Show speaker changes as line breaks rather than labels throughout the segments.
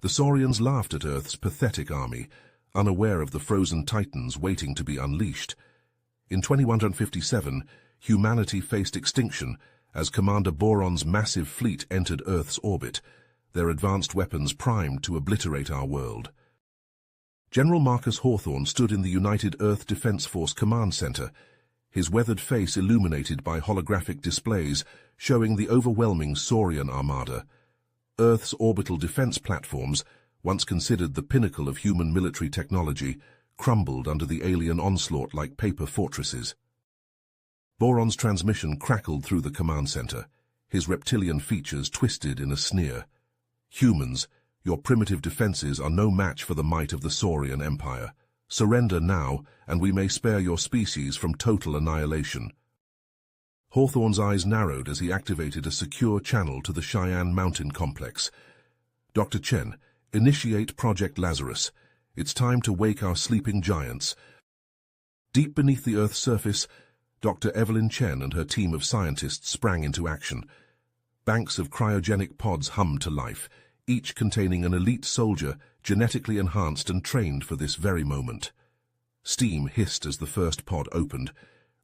The Saurians laughed at Earth's pathetic army, unaware of the frozen titans waiting to be unleashed. In 2157, humanity faced extinction as Commander Boron's massive fleet entered Earth's orbit, their advanced weapons primed to obliterate our world. General Marcus Hawthorne stood in the United Earth Defense Force Command Center, his weathered face illuminated by holographic displays showing the overwhelming Saurian armada. Earth's orbital defense platforms, once considered the pinnacle of human military technology, crumbled under the alien onslaught like paper fortresses. Boron's transmission crackled through the command center, his reptilian features twisted in a sneer. Humans, your primitive defenses are no match for the might of the Saurian Empire. Surrender now, and we may spare your species from total annihilation. Hawthorne's eyes narrowed as he activated a secure channel to the Cheyenne Mountain complex. Dr. Chen, initiate Project Lazarus. It's time to wake our sleeping giants. Deep beneath the Earth's surface, Dr. Evelyn Chen and her team of scientists sprang into action. Banks of cryogenic pods hummed to life, each containing an elite soldier genetically enhanced and trained for this very moment. Steam hissed as the first pod opened,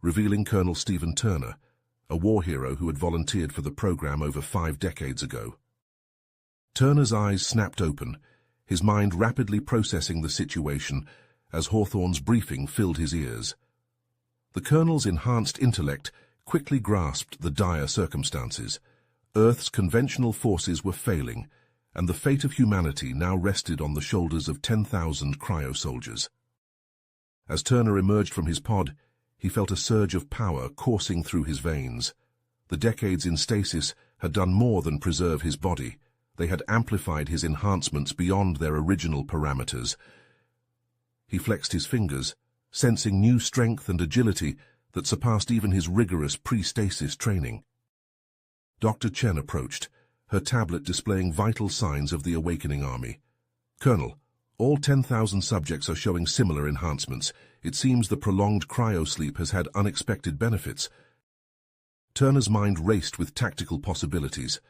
revealing Colonel Stephen Turner, a war hero who had volunteered for the program over 5 decades ago. Turner's eyes snapped open, his mind rapidly processing the situation as Hawthorne's briefing filled his ears. The colonel's enhanced intellect quickly grasped the dire circumstances. Earth's conventional forces were failing, and the fate of humanity now rested on the shoulders of 10,000 cryo soldiers. As Turner emerged from his pod, he felt a surge of power coursing through his veins. The decades in stasis had done more than preserve his body. They had amplified his enhancements beyond their original parameters. He flexed his fingers, sensing new strength and agility that surpassed even his rigorous pre-stasis training. Dr. Chen approached, her tablet displaying vital signs of the awakening army. Colonel, all 10,000 subjects are showing similar enhancements. It seems the prolonged cryosleep has had unexpected benefits. Turner's mind raced with tactical possibilities.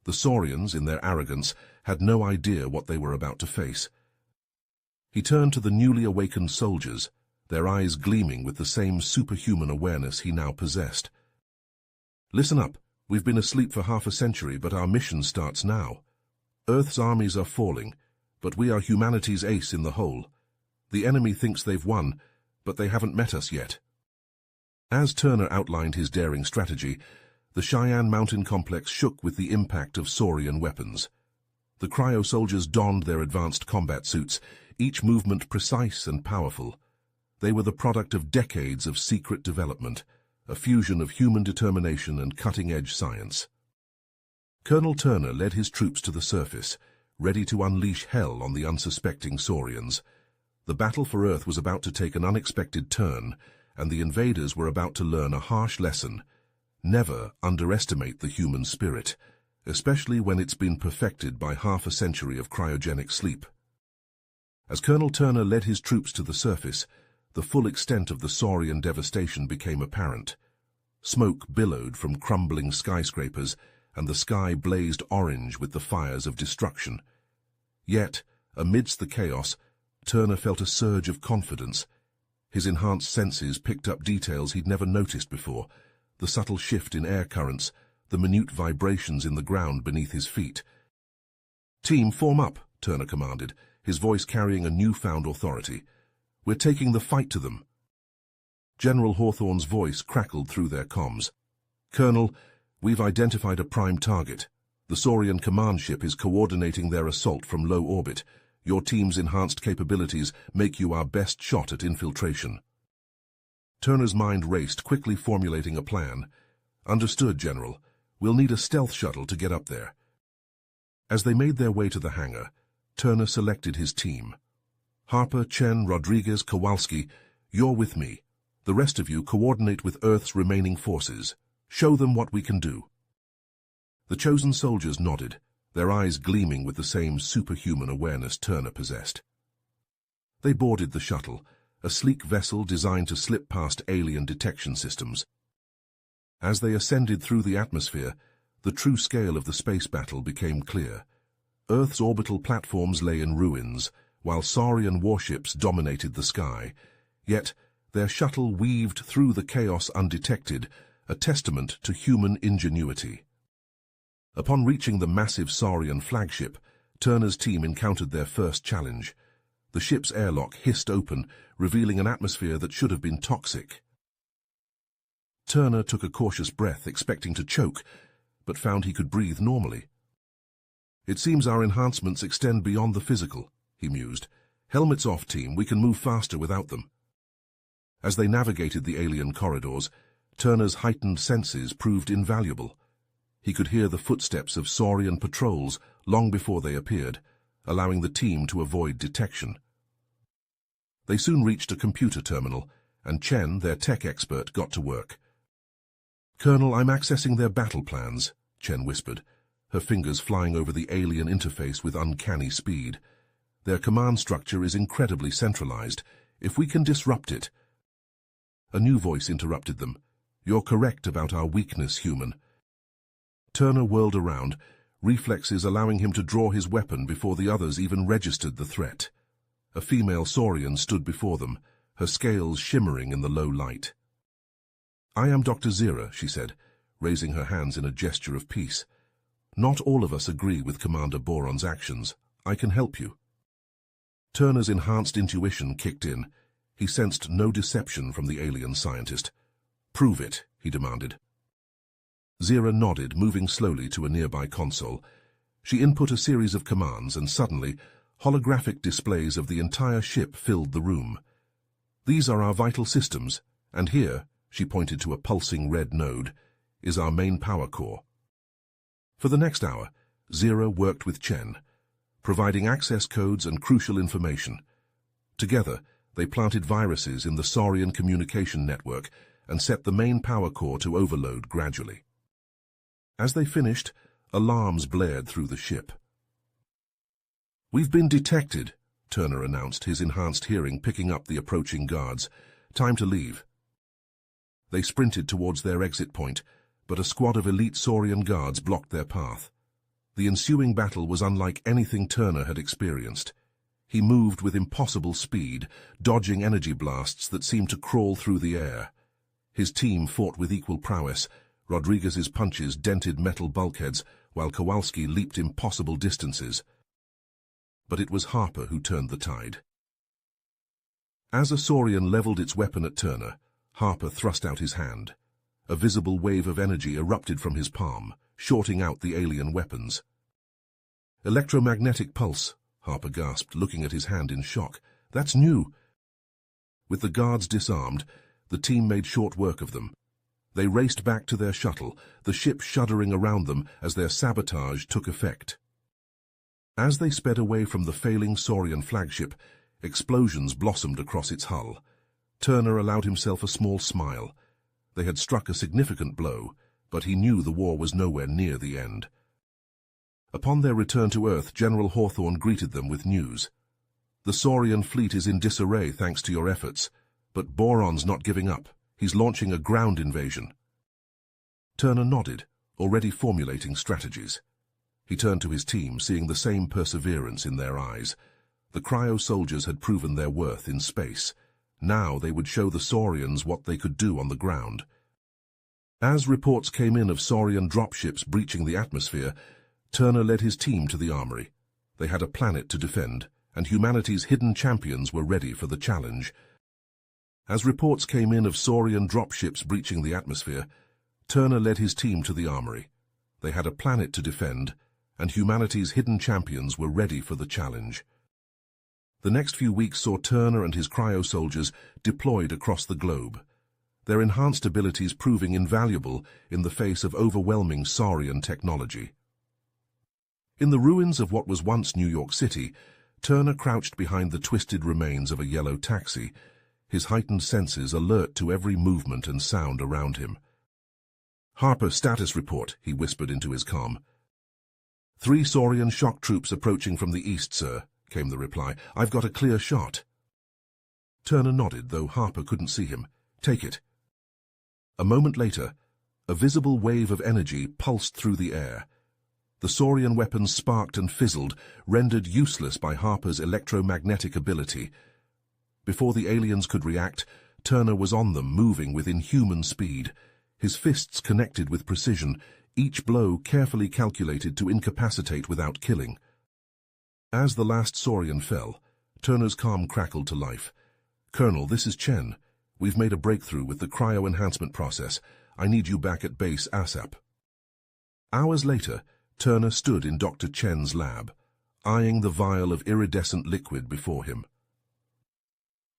The Saurians, in their arrogance, had no idea what they were about to face. He turned to the newly awakened soldiers, their eyes gleaming with the same superhuman awareness he now possessed. Listen up. We've been asleep for half a century, but our mission starts now. Earth's armies are falling, but we are humanity's ace in the hole. The enemy thinks they've won, but they haven't met us yet. As Turner outlined his daring strategy, the Cheyenne Mountain complex shook with the impact of Saurian weapons. The cryo soldiers donned their advanced combat suits, each movement precise and powerful. They were the product of decades of secret development, a fusion of human determination and cutting-edge science. Colonel Turner led his troops to the surface, ready to unleash hell on the unsuspecting Saurians. The battle for Earth was about to take an unexpected turn, and the invaders were about to learn a harsh lesson. Never underestimate the human spirit, especially when it's been perfected by half a century of cryogenic sleep. As Colonel Turner led his troops to the surface, the full extent of the Saurian devastation became apparent. Smoke billowed from crumbling skyscrapers, and the sky blazed orange with the fires of destruction. Yet, amidst the chaos, Turner felt a surge of confidence. His enhanced senses picked up details he'd never noticed before, the subtle shift in air currents, the minute vibrations in the ground beneath his feet. "Team, form up," Turner commanded, his voice carrying a newfound authority. "We're taking the fight to them." General Hawthorne's voice crackled through their comms. "Colonel, we've identified a prime target. The Saurian command ship is coordinating their assault from low orbit. Your team's enhanced capabilities make you our best shot at infiltration." Turner's mind raced, quickly formulating a plan. "Understood, General. We'll need a stealth shuttle to get up there." As they made their way to the hangar, Turner selected his team. "Harper, Chen, Rodriguez, Kowalski, you're with me. The rest of you coordinate with Earth's remaining forces. Show them what we can do." The chosen soldiers nodded, their eyes gleaming with the same superhuman awareness Turner possessed. They boarded the shuttle, a sleek vessel designed to slip past alien detection systems. As they ascended through the atmosphere, the true scale of the space battle became clear. Earth's orbital platforms lay in ruins, while Saurian warships dominated the sky. Yet, their shuttle weaved through the chaos undetected, a testament to human ingenuity. Upon reaching the massive Saurian flagship, Turner's team encountered their first challenge. The ship's airlock hissed open, revealing an atmosphere that should have been toxic. Turner took a cautious breath, expecting to choke, but found he could breathe normally. "It seems our enhancements extend beyond the physical," he mused. "Helmets off, team, we can move faster without them." As they navigated the alien corridors, Turner's heightened senses proved invaluable. He could hear the footsteps of Saurian patrols long before they appeared, allowing the team to avoid detection. They soon reached a computer terminal, and Chen, their tech expert, got to work. "Colonel, I'm accessing their battle plans," Chen whispered, her fingers flying over the alien interface with uncanny speed. "Their command structure is incredibly centralized. If we can disrupt it—" A new voice interrupted them. "You're correct about our weakness, human." Turner whirled around, reflexes allowing him to draw his weapon before the others even registered the threat. A female Saurian stood before them, her scales shimmering in the low light. "I am Dr. Zira," she said, raising her hands in a gesture of peace. "Not all of us agree with Commander Boron's actions. I can help you." Turner's enhanced intuition kicked in. He sensed no deception from the alien scientist. "Prove it," he demanded. Zira nodded, moving slowly to a nearby console. She input a series of commands, and suddenly, holographic displays of the entire ship filled the room. "These are our vital systems, and here," she pointed to a pulsing red node, "is our main power core." For the next hour, Zira worked with Chen, providing access codes and crucial information. Together, they planted viruses in the Saurian communication network and set the main power core to overload gradually. As they finished, alarms blared through the ship. "We've been detected," Turner announced, his enhanced hearing picking up the approaching guards. "Time to leave." They sprinted towards their exit point, but a squad of elite Saurian guards blocked their path. The ensuing battle was unlike anything Turner had experienced. He moved with impossible speed, dodging energy blasts that seemed to crawl through the air. His team fought with equal prowess. Rodriguez's punches dented metal bulkheads, while Kowalski leaped impossible distances. But it was Harper who turned the tide. As a Saurian leveled its weapon at Turner, Harper thrust out his hand. A visible wave of energy erupted from his palm, shorting out the alien weapons. "Electromagnetic pulse," Harper gasped, looking at his hand in shock. "That's new." With the guards disarmed, the team made short work of them. They raced back to their shuttle, the ship shuddering around them as their sabotage took effect. As they sped away from the failing Saurian flagship, explosions blossomed across its hull. Turner allowed himself a small smile. They had struck a significant blow, but he knew the war was nowhere near the end. Upon their return to Earth, General Hawthorne greeted them with news. "The Saurian fleet is in disarray thanks to your efforts, but Boron's not giving up. He's launching a ground invasion." Turner nodded, already formulating strategies. He turned to his team, seeing the same perseverance in their eyes. The Cryo soldiers had proven their worth in space. Now they would show the Saurians what they could do on the ground. As reports came in of Saurian dropships breaching the atmosphere, Turner led his team to the armory. They had a planet to defend, and humanity's hidden champions were ready for the challenge. As reports came in of Saurian dropships breaching the atmosphere, Turner led his team to the armory. They had a planet to defend, and humanity's hidden champions were ready for the challenge. The next few weeks saw Turner and his Cryo soldiers deployed across the globe, their enhanced abilities proving invaluable in the face of overwhelming Saurian technology. In the ruins of what was once New York City, Turner crouched behind the twisted remains of a yellow taxi, his heightened senses alert to every movement and sound around him. "Harper, status report," he whispered into his comm. "3 Saurian shock troops approaching from the east, sir," came the reply. "I've got a clear shot." Turner nodded, though Harper couldn't see him. "Take it." A moment later, a visible wave of energy pulsed through the air. The Saurian weapons sparked and fizzled, rendered useless by Harper's electromagnetic ability. Before the aliens could react, Turner was on them, moving with inhuman speed. His fists connected with precision, each blow carefully calculated to incapacitate without killing. As the last Saurian fell, Turner's calm crackled to life. "Colonel, this is Chen. We've made a breakthrough with the cryo enhancement process. I need you back at base ASAP." Hours later, Turner stood in Dr. Chen's lab, eyeing the vial of iridescent liquid before him.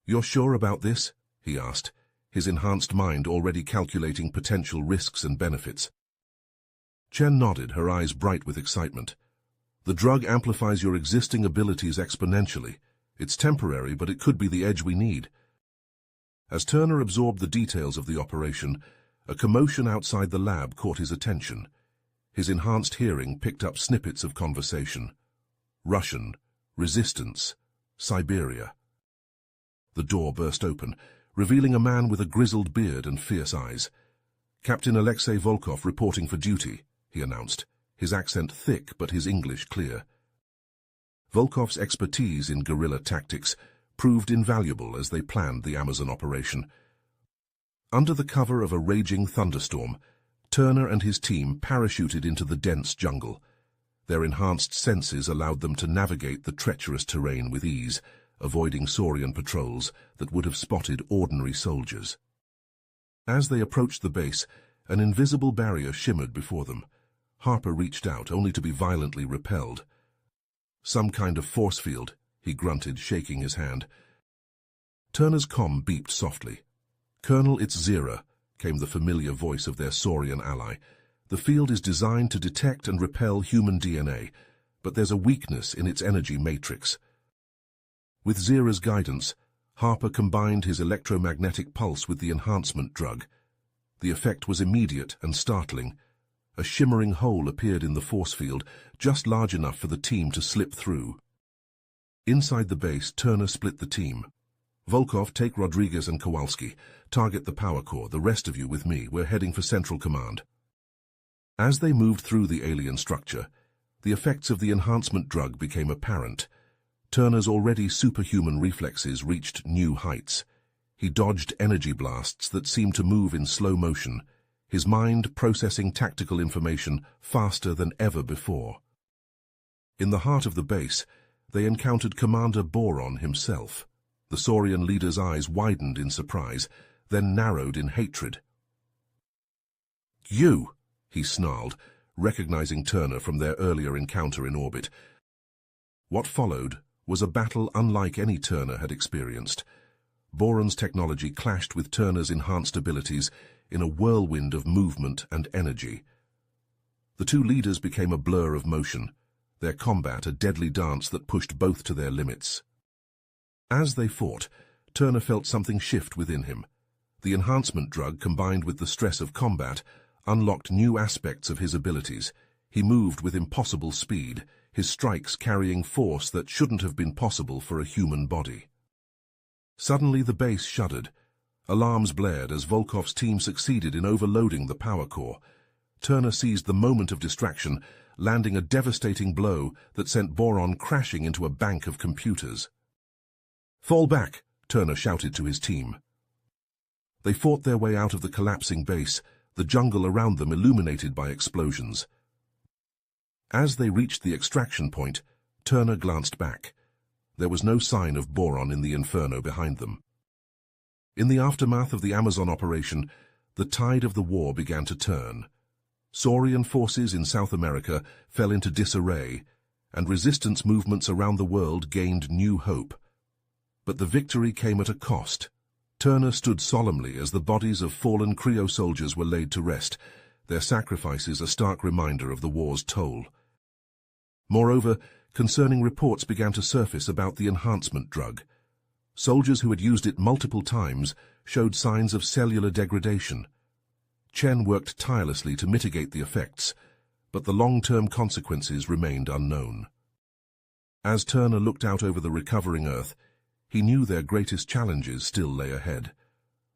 "You're sure about this?" he asked, his enhanced mind already calculating potential risks and benefits. Chen nodded, her eyes bright with excitement. "The drug amplifies your existing abilities exponentially. It's temporary, but it could be the edge we need." As Turner absorbed the details of the operation, a commotion outside the lab caught his attention. His enhanced hearing picked up snippets of conversation. Russian, resistance, Siberia. The door burst open, revealing a man with a grizzled beard and fierce eyes. "Captain Alexei Volkov reporting for duty," he announced, his accent thick but his English clear. Volkov's expertise in guerrilla tactics proved invaluable as they planned the Amazon operation. Under the cover of a raging thunderstorm, Turner and his team parachuted into the dense jungle. Their enhanced senses allowed them to navigate the treacherous terrain with ease, avoiding Saurian patrols that would have spotted ordinary soldiers. As they approached the base, an invisible barrier shimmered before them. Harper reached out, only to be violently repelled. "Some kind of force field," he grunted, shaking his hand. Turner's comm beeped softly. "Colonel, it's Zira," came the familiar voice of their Saurian ally. "The field is designed to detect and repel human DNA, but there's a weakness in its energy matrix." With Zira's guidance, Harper combined his electromagnetic pulse with the enhancement drug. The effect was immediate and startling. A shimmering hole appeared in the force field, just large enough for the team to slip through. Inside the base, Turner split the team. "Volkov, take Rodriguez and Kowalski. Target the power core. The rest of you with me. We're heading for Central Command." As they moved through the alien structure, the effects of the enhancement drug became apparent. Turner's already superhuman reflexes reached new heights. He dodged energy blasts that seemed to move in slow motion, his mind processing tactical information faster than ever before. In the heart of the base, they encountered Commander Boron himself. The Saurian leader's eyes widened in surprise, then narrowed in hatred. "You!" he snarled, recognizing Turner from their earlier encounter in orbit. What followed was a battle unlike any Turner had experienced. Boron's technology clashed with Turner's enhanced abilities in a whirlwind of movement and energy. The two leaders became a blur of motion, their combat a deadly dance that pushed both to their limits. As they fought, Turner felt something shift within him. The enhancement drug, combined with the stress of combat, unlocked new aspects of his abilities. He moved with impossible speed, his strikes carrying force that shouldn't have been possible for a human body. Suddenly the base shuddered. Alarms blared as Volkov's team succeeded in overloading the power core. Turner seized the moment of distraction, landing a devastating blow that sent Boron crashing into a bank of computers. "Fall back!" Turner shouted to his team. They fought their way out of the collapsing base, the jungle around them illuminated by explosions. As they reached the extraction point, Turner glanced back. There was no sign of Boron in the inferno behind them. In the aftermath of the Amazon operation, the tide of the war began to turn. Saurian forces in South America fell into disarray, and resistance movements around the world gained new hope. But the victory came at a cost. Turner stood solemnly as the bodies of fallen Cryo soldiers were laid to rest, their sacrifices a stark reminder of the war's toll. Moreover, concerning reports began to surface about the enhancement drug. Soldiers who had used it multiple times showed signs of cellular degradation. Chen worked tirelessly to mitigate the effects, but the long-term consequences remained unknown. As Turner looked out over the recovering Earth, he knew their greatest challenges still lay ahead.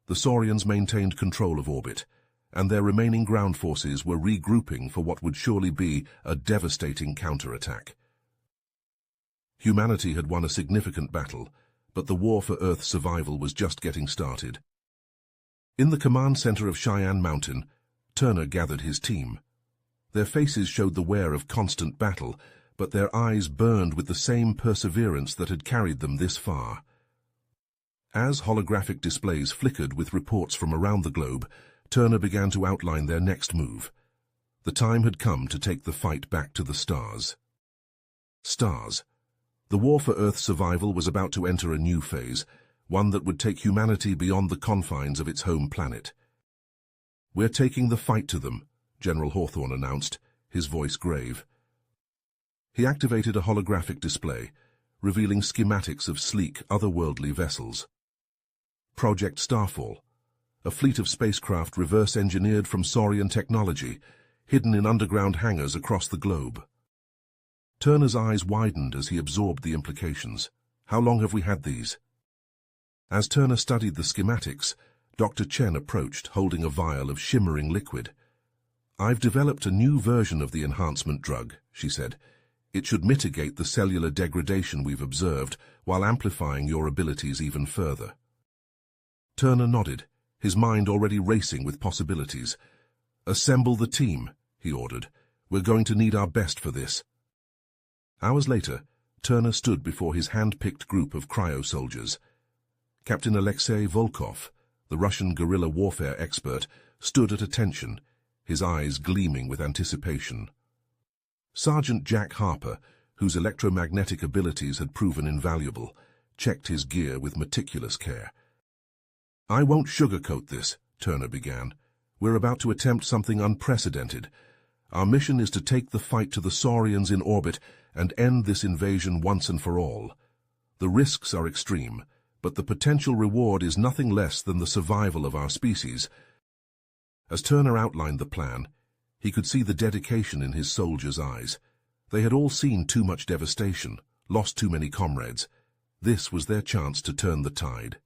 The Saurians maintained control of orbit, and their remaining ground forces were regrouping for what would surely be a devastating counterattack. Humanity had won a significant battle, but the war for Earth's survival was just getting started. In the command center of Cheyenne Mountain, Turner gathered his team. Their faces showed the wear of constant battle, but their eyes burned with the same perseverance that had carried them this far. As holographic displays flickered with reports from around the globe, Turner began to outline their next move. The time had come to take the fight back to the stars. Stars. The war for Earth's survival was about to enter a new phase, one that would take humanity beyond the confines of its home planet. "We're taking the fight to them," General Hawthorne announced, his voice grave. He activated a holographic display, revealing schematics of sleek, otherworldly vessels. Project Starfall, a fleet of spacecraft reverse-engineered from Saurian technology, hidden in underground hangars across the globe. Turner's eyes widened as he absorbed the implications. How long have we had these? As Turner studied the schematics, Dr. Chen approached, holding a vial of shimmering liquid. "I've developed a new version of the enhancement drug," she said. "It should mitigate the cellular degradation we've observed, while amplifying your abilities even further." Turner nodded, his mind already racing with possibilities. "Assemble the team," he ordered. "We're going to need our best for this." Hours later, Turner stood before his hand-picked group of Cryo soldiers. Captain Alexei Volkov, the Russian guerrilla warfare expert, stood at attention, his eyes gleaming with anticipation. Sergeant Jack Harper, whose electromagnetic abilities had proven invaluable, checked his gear with meticulous care. "I won't sugarcoat this," Turner began. "We're about to attempt something unprecedented. Our mission is to take the fight to the Saurians in orbit and end this invasion once and for all. The risks are extreme, but the potential reward is nothing less than the survival of our species." As Turner outlined the plan, he could see the dedication in his soldiers' eyes. They had all seen too much devastation, lost too many comrades. This was their chance to turn the tide.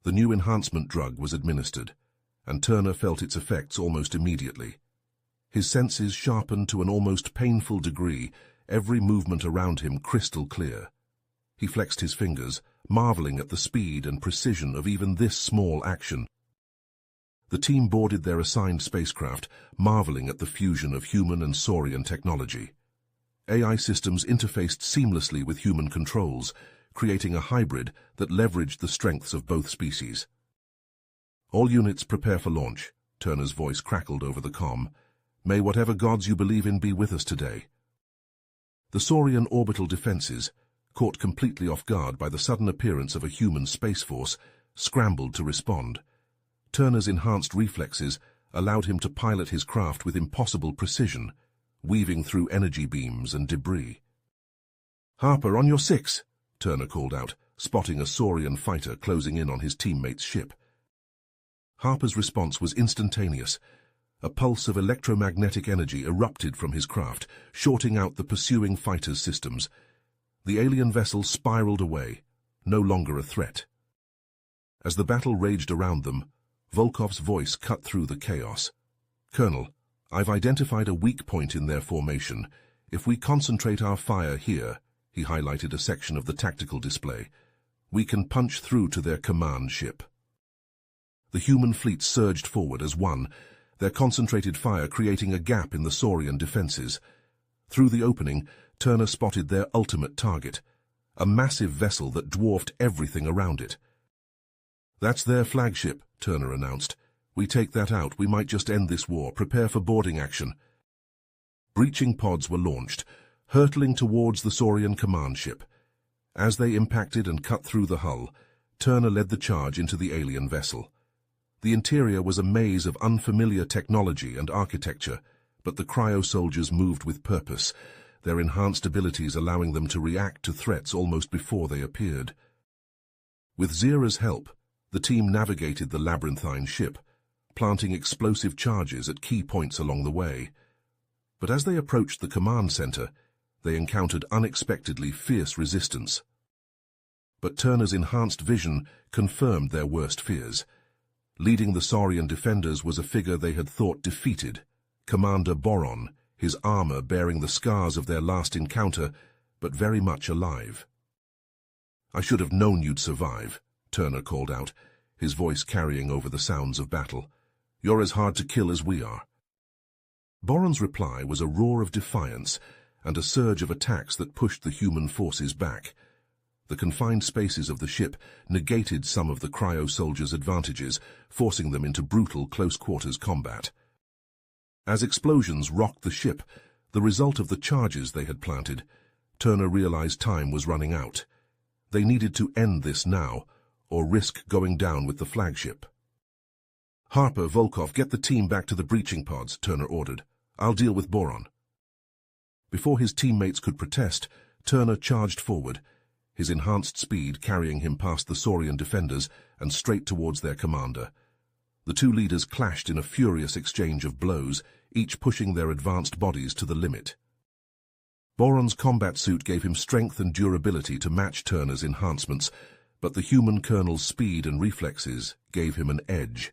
The new enhancement drug was administered, and Turner felt its effects almost immediately. His senses sharpened to an almost painful degree, every movement around him crystal clear. He flexed his fingers, marveling at the speed and precision of even this small action. The team boarded their assigned spacecraft, marveling at the fusion of human and Saurian technology. AI systems interfaced seamlessly with human controls, creating a hybrid that leveraged the strengths of both species. "All units prepare for launch," Turner's voice crackled over the comm. "May whatever gods you believe in be with us today." The Saurian orbital defenses, caught completely off guard by the sudden appearance of a human space force, scrambled to respond. Turner's enhanced reflexes allowed him to pilot his craft with impossible precision, weaving through energy beams and debris. "Harper, on your 6, Turner called out, spotting a Saurian fighter closing in on his teammate's ship. Harper's response was instantaneous. A pulse of electromagnetic energy erupted from his craft, shorting out the pursuing fighter's systems. The alien vessel spiraled away, no longer a threat. As the battle raged around them, Volkov's voice cut through the chaos. "Colonel, I've identified a weak point in their formation. If we concentrate our fire here," he highlighted a section of the tactical display, "we can punch through to their command ship." The human fleet surged forward as one, their concentrated fire creating a gap in the Saurian defenses. Through the opening, Turner spotted their ultimate target, a massive vessel that dwarfed everything around it. "That's their flagship," Turner announced. "We take that out, we might just end this war. Prepare for boarding action." Breaching pods were launched, hurtling towards the Saurian command ship. As they impacted and cut through the hull, Turner led the charge into the alien vessel. The interior was a maze of unfamiliar technology and architecture, but the Cryo soldiers moved with purpose, their enhanced abilities allowing them to react to threats almost before they appeared. With Zira's help, the team navigated the labyrinthine ship, planting explosive charges at key points along the way. But as they approached the command center, they encountered unexpectedly fierce resistance. But Turner's enhanced vision confirmed their worst fears. Leading the Saurian defenders was a figure they had thought defeated, Commander Boron, his armor bearing the scars of their last encounter, but very much alive. "I should have known you'd survive," Turner called out, his voice carrying over the sounds of battle. "You're as hard to kill as we are." Boron's reply was a roar of defiance and a surge of attacks that pushed the human forces back. The confined spaces of the ship negated some of the Cryo soldiers' advantages, forcing them into brutal close-quarters combat. As explosions rocked the ship, the result of the charges they had planted, Turner realized time was running out. They needed to end this now, or risk going down with the flagship. "Harper, Volkov, get the team back to the breaching pods," Turner ordered. "I'll deal with Boron." Before his teammates could protest, Turner charged forward, his enhanced speed carrying him past the Saurian defenders and straight towards their commander. The two leaders clashed in a furious exchange of blows, each pushing their advanced bodies to the limit. Boron's combat suit gave him strength and durability to match Turner's enhancements, but the human colonel's speed and reflexes gave him an edge.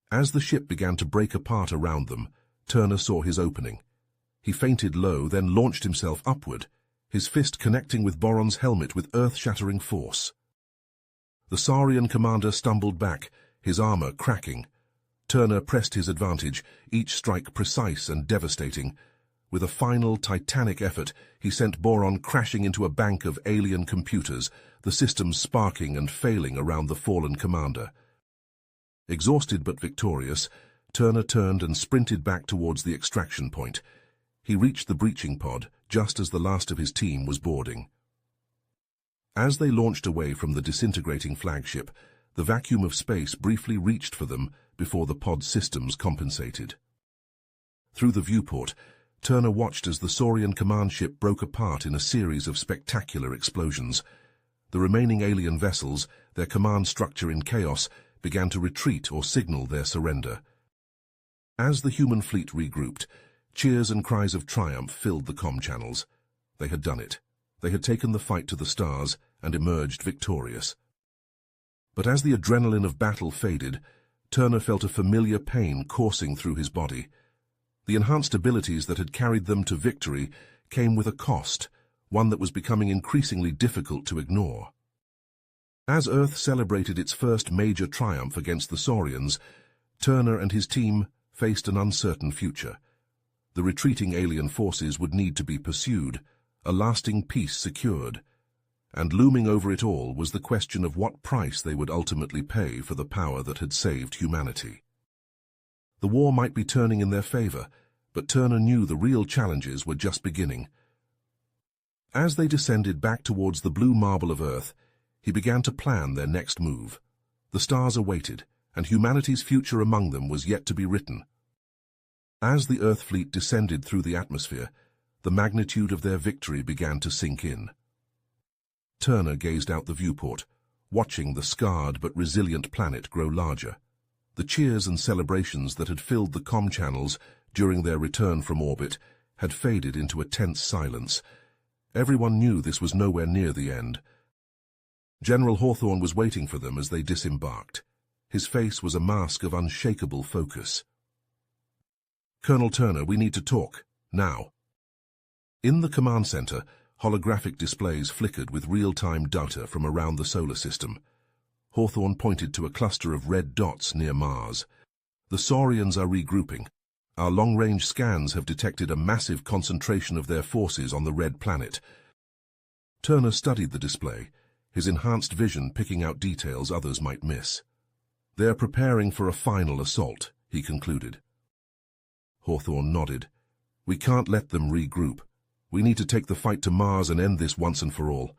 As the ship began to break apart around them, Turner saw his opening. He feinted low, then launched himself upward, his fist connecting with Boron's helmet with earth-shattering force. The Saurian commander stumbled back, his armor cracking. Turner pressed his advantage, each strike precise and devastating. With a final titanic effort, he sent Boron crashing into a bank of alien computers, the systems sparking and failing around the fallen commander. Exhausted but victorious, Turner turned and sprinted back towards the extraction point. He reached the breaching pod just as the last of his team was boarding. As they launched away from the disintegrating flagship, the vacuum of space briefly reached for them before the pod systems compensated. Through the viewport, Turner watched as the Saurian command ship broke apart in a series of spectacular explosions. The remaining alien vessels, their command structure in chaos, began to retreat or signal their surrender. As the human fleet regrouped, cheers and cries of triumph filled the comm channels. They had done it. They had taken the fight to the stars and emerged victorious. But as the adrenaline of battle faded, Turner felt a familiar pain coursing through his body. The enhanced abilities that had carried them to victory came with a cost, one that was becoming increasingly difficult to ignore. As Earth celebrated its first major triumph against the Saurians, Turner and his team faced an uncertain future. The retreating alien forces would need to be pursued, a lasting peace secured, and looming over it all was the question of what price they would ultimately pay for the power that had saved humanity. The war might be turning in their favor, but Turner knew the real challenges were just beginning. As they descended back towards the blue marble of Earth, he began to plan their next move. The stars awaited, and humanity's future among them was yet to be written. As the Earth fleet descended through the atmosphere, the magnitude of their victory began to sink in. Turner gazed out the viewport, watching the scarred but resilient planet grow larger. The cheers and celebrations that had filled the comm channels during their return from orbit had faded into a tense silence. Everyone knew this was nowhere near the end. General Hawthorne was waiting for them as they disembarked. His face was a mask of unshakable focus. "Colonel Turner, we need to talk, now." In the command center, holographic displays flickered with real-time data from around the solar system. Hawthorne pointed to a cluster of red dots near Mars. "The Saurians are regrouping. Our long-range scans have detected a massive concentration of their forces on the red planet." Turner studied the display, his enhanced vision picking out details others might miss. "They're preparing for a final assault," he concluded. Hawthorne nodded. "We can't let them regroup. We need to take the fight to Mars and end this once and for all."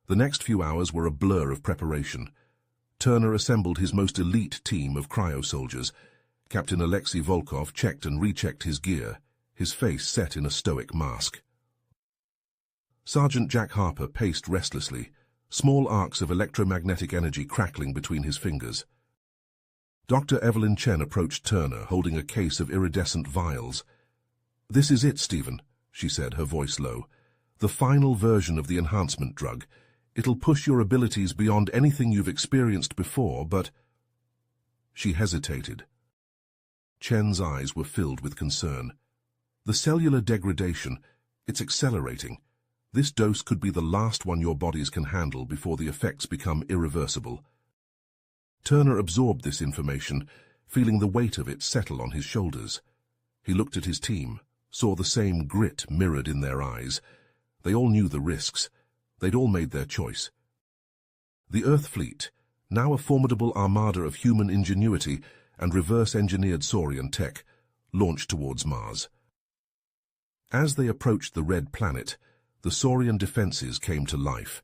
The next few hours were a blur of preparation. Turner assembled his most elite team of cryo soldiers. Captain Alexei Volkov checked and rechecked his gear, his face set in a stoic mask. Sergeant Jack Harper paced restlessly, small arcs of electromagnetic energy crackling between his fingers. Dr. Evelyn Chen approached Turner, holding a case of iridescent vials. "This is it, Stephen," she said, her voice low. "The final version of the enhancement drug. It'll push your abilities beyond anything you've experienced before, but—" She hesitated. Chen's eyes were filled with concern. The cellular degradation, it's accelerating. This dose could be the last one your bodies can handle before the effects become irreversible. Turner absorbed this information, feeling the weight of it settle on his shoulders. He looked at his team, saw the same grit mirrored in their eyes. They all knew the risks. They'd all made their choice. The Earth fleet, now a formidable armada of human ingenuity and reverse-engineered Saurian tech, launched towards Mars. As they approached the Red Planet, the Saurian defenses came to life.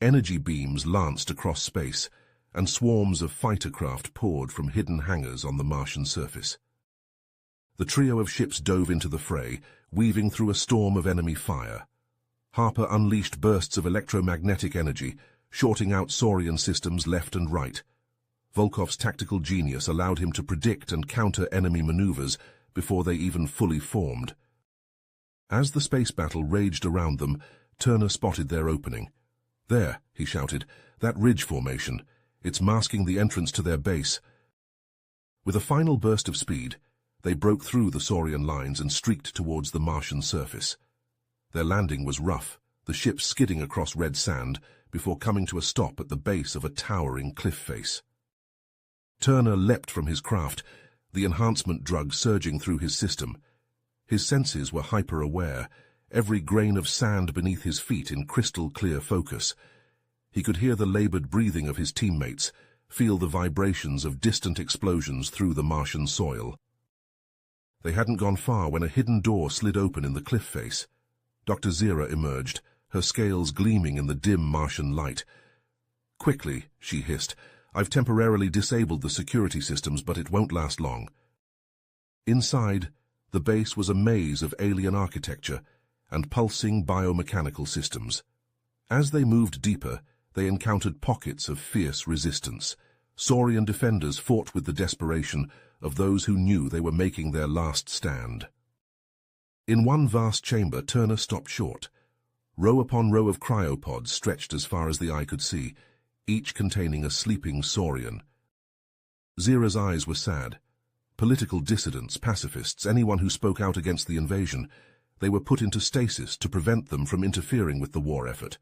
Energy beams lanced across space, and swarms of fighter craft poured from hidden hangars on the Martian surface. The trio of ships dove into the fray, weaving through a storm of enemy fire. Harper unleashed bursts of electromagnetic energy, shorting out Saurian systems left and right. Volkov's tactical genius allowed him to predict and counter enemy maneuvers before they even fully formed. As the space battle raged around them, Turner spotted their opening. "There," he shouted, "that ridge formation. It's masking the entrance to their base." With a final burst of speed, they broke through the Saurian lines and streaked towards the Martian surface. Their landing was rough, the ship skidding across red sand before coming to a stop at the base of a towering cliff face. Turner leapt from his craft, the enhancement drug surging through his system. His senses were hyper-aware, every grain of sand beneath his feet in crystal-clear focus. He could hear the labored breathing of his teammates, feel the vibrations of distant explosions through the Martian soil. They hadn't gone far when a hidden door slid open in the cliff face. Dr. Zira emerged, her scales gleaming in the dim Martian light. "Quickly," she hissed, "I've temporarily disabled the security systems, but it won't last long." Inside, the base was a maze of alien architecture and pulsing biomechanical systems. As they moved deeper, they encountered pockets of fierce resistance. Saurian defenders fought with the desperation of those who knew they were making their last stand. In one vast chamber, Turner stopped short. Row upon row of cryopods stretched as far as the eye could see, each containing a sleeping Saurian. Zira's eyes were sad. Political dissidents, pacifists, anyone who spoke out against the invasion, they were put into stasis to prevent them from interfering with the war effort.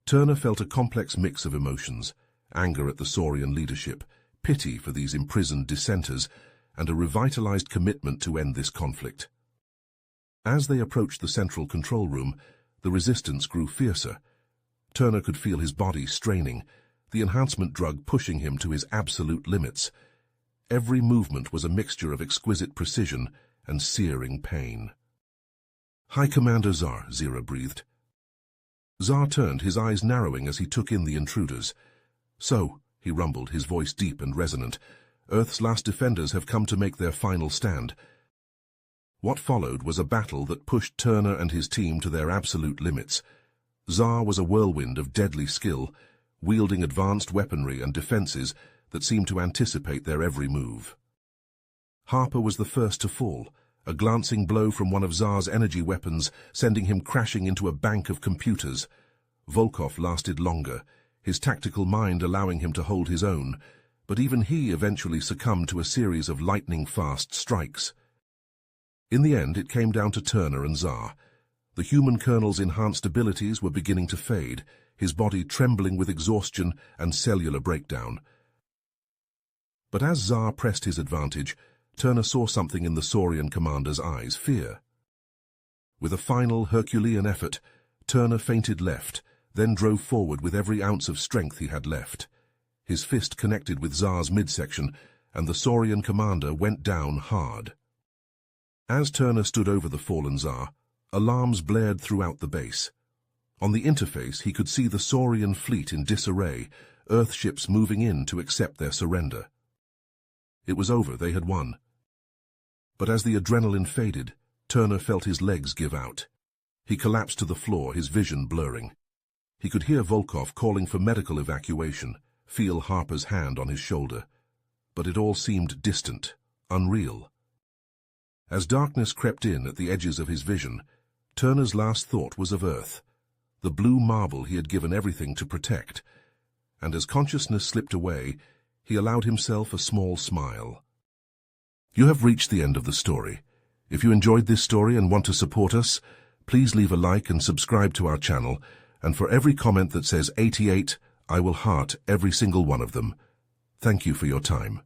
Turner felt a complex mix of emotions, anger at the Saurian leadership, pity for these imprisoned dissenters, and a revitalized commitment to end this conflict. As they approached the central control room, the resistance grew fiercer. Turner could feel his body straining, the enhancement drug pushing him to his absolute limits. Every movement was a mixture of exquisite precision and searing pain. "High Commander Zar," Zira breathed. Zar turned, his eyes narrowing as he took in the intruders. "So," he rumbled, his voice deep and resonant, "Earth's last defenders have come to make their final stand." What followed was a battle that pushed Turner and his team to their absolute limits. Zar was a whirlwind of deadly skill, wielding advanced weaponry and defenses that seemed to anticipate their every move. Harper was the first to fall, a glancing blow from one of Zar's energy weapons sending him crashing into a bank of computers. Volkov lasted longer, his tactical mind allowing him to hold his own, but even he eventually succumbed to a series of lightning-fast strikes. In the end, it came down to Turner and Zar. The human colonel's enhanced abilities were beginning to fade, his body trembling with exhaustion and cellular breakdown. But as Zar pressed his advantage, Turner saw something in the Saurian commander's eyes, fear. With a final Herculean effort, Turner feinted left, then drove forward with every ounce of strength he had left. His fist connected with Zar's midsection, and the Saurian commander went down hard. As Turner stood over the fallen Zar, alarms blared throughout the base. On the interface, he could see the Saurian fleet in disarray, Earth ships moving in to accept their surrender. It was over, they had won. But as the adrenaline faded, Turner felt his legs give out. He collapsed to the floor, his vision blurring. He could hear Volkov calling for medical evacuation, feel Harper's hand on his shoulder. But it all seemed distant, unreal. As darkness crept in at the edges of his vision, Turner's last thought was of Earth, the blue marble he had given everything to protect. And as consciousness slipped away, he allowed himself a small smile. You have reached the end of the story. If you enjoyed this story and want to support us, please leave a like and subscribe to our channel, and for every comment that says 88, I will heart every single one of them. Thank you for your time.